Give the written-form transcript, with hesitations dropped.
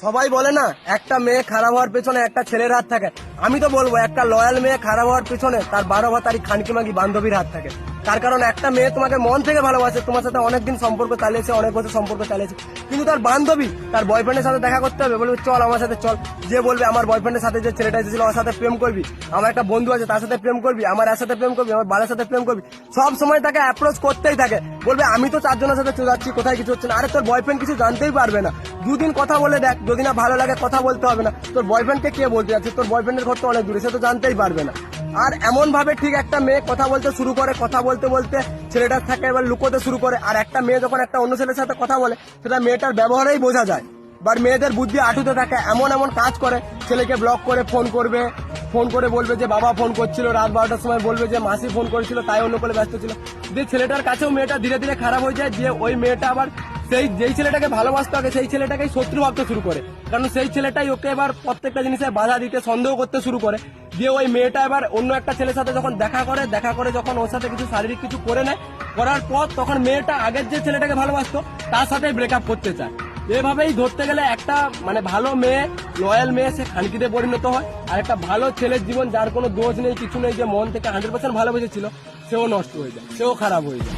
সবাই বলে না একটা মেয়ে খারাপ হওয়ার পেছনে একটা ছেলের হাত থাকে। আমি তো বলবো একটা লয়াল মেয়ে খারাপ হওয়ার পেছনে তার 12 ভাতারি খানকি মাগি বান্ধবীর হাত থাকে। তার কারণ একটা মেয়ে তোমাকে মন থেকে ভালোবাসে, তোমার সাথে অনেকদিন সম্পর্ক চালিয়েছে, অনেক বছর সম্পর্ক চালিয়েছে, কিন্তু তার বান্ধবী তার বয়ফ্রেন্ডের সাথে দেখা করতে হবে, বলবে চল আমার সাথে চল। যে বলবে আমার বয়ফ্রেন্ডের সাথে যে ছেলেটা এসেছিল ওর সাথে প্রেম করবি, আমার একটা বন্ধু আছে তার সাথে প্রেম করবি, আমার এর সাথে প্রেম করবি, আমার বালের সাথে প্রেম করবি, সব সময় তাকে অ্যাপ্রোচ করতেই থাকে। বলবে আমি তো 4 জনের সাথে যাচ্ছি, কোথায় কিছু হচ্ছে না। আরে তোর বয়ফ্রেন্ড কিছু জানতেই পারবে না, দুদিন কথা বলে দেখ, যদি না ভালো লাগে কথা বলতে হবে না। তোর বয়ফ্রেন্ডকে কে বলতে যাচ্ছে, তোর বয়ফ্রেন্ডের ঘর তো অনেক দূরে, সে তো জানতেই পারবে না। আর এমন ভাবে ঠিক একটা মেয়ে কথা বলতে শুরু করে, কথা বলতে বলতে ছেলেটার থাকে এবার লুকোতে শুরু করে। আর একটা মেয়ে যখন একটা অন্য ছেলের সাথে কথা বলে সেটা মেয়েটার ব্যবহারেই বোঝা যায়। বাট মেয়েদের বুদ্ধি আটুতে থাকে, এমন এমন কাজ করে, ছেলেকে ব্লক করে ফোন করবে, ফোন করে বলবে যে বাবা ফোন করছিল, রাত 12টার সময় বলবে যে মাসি ফোন করেছিল তাই অন্য করে ব্যস্ত ছিল। দিয়ে ছেলেটার কাছেও মেয়েটা ধীরে ধীরে খারাপ হয়ে যায়, দিয়ে ওই মেয়েটা আবার যেই ছেলেটাকে ভালোবাসতে হবে সেই ছেলেটাকেই শত্রু ভাবতে শুরু করে, কারণ সেই ছেলেটাই ওকে এবার প্রত্যেকটা জিনিসে বাধা দিতে সন্দেহ করতে শুরু করে। দিয়ে ওই মেয়েটা এবার অন্য একটা ছেলের সাথে যখন দেখা করে যখন ওর সাথে কিছু শারীরিক কিছু করে নেয়, করার পর তখন মেয়েটা আগের যে ছেলেটাকে ভালোবাসতো তার সাথে ব্রেকআপ করতে চায়। এভাবেই ধরতে গেলে একটা মানে ভালো মেয়ে, লয়াল মেয়ে, সে খানকিতে পরিণত হয়। আর একটা ভালো ছেলের জীবন যার কোনো দোষ নেই কিছু নেই, যে মন থেকে 100% ভালোবেসেছিল, সেও নষ্ট হয়ে যায়, সেও খারাপ হয়ে যায়।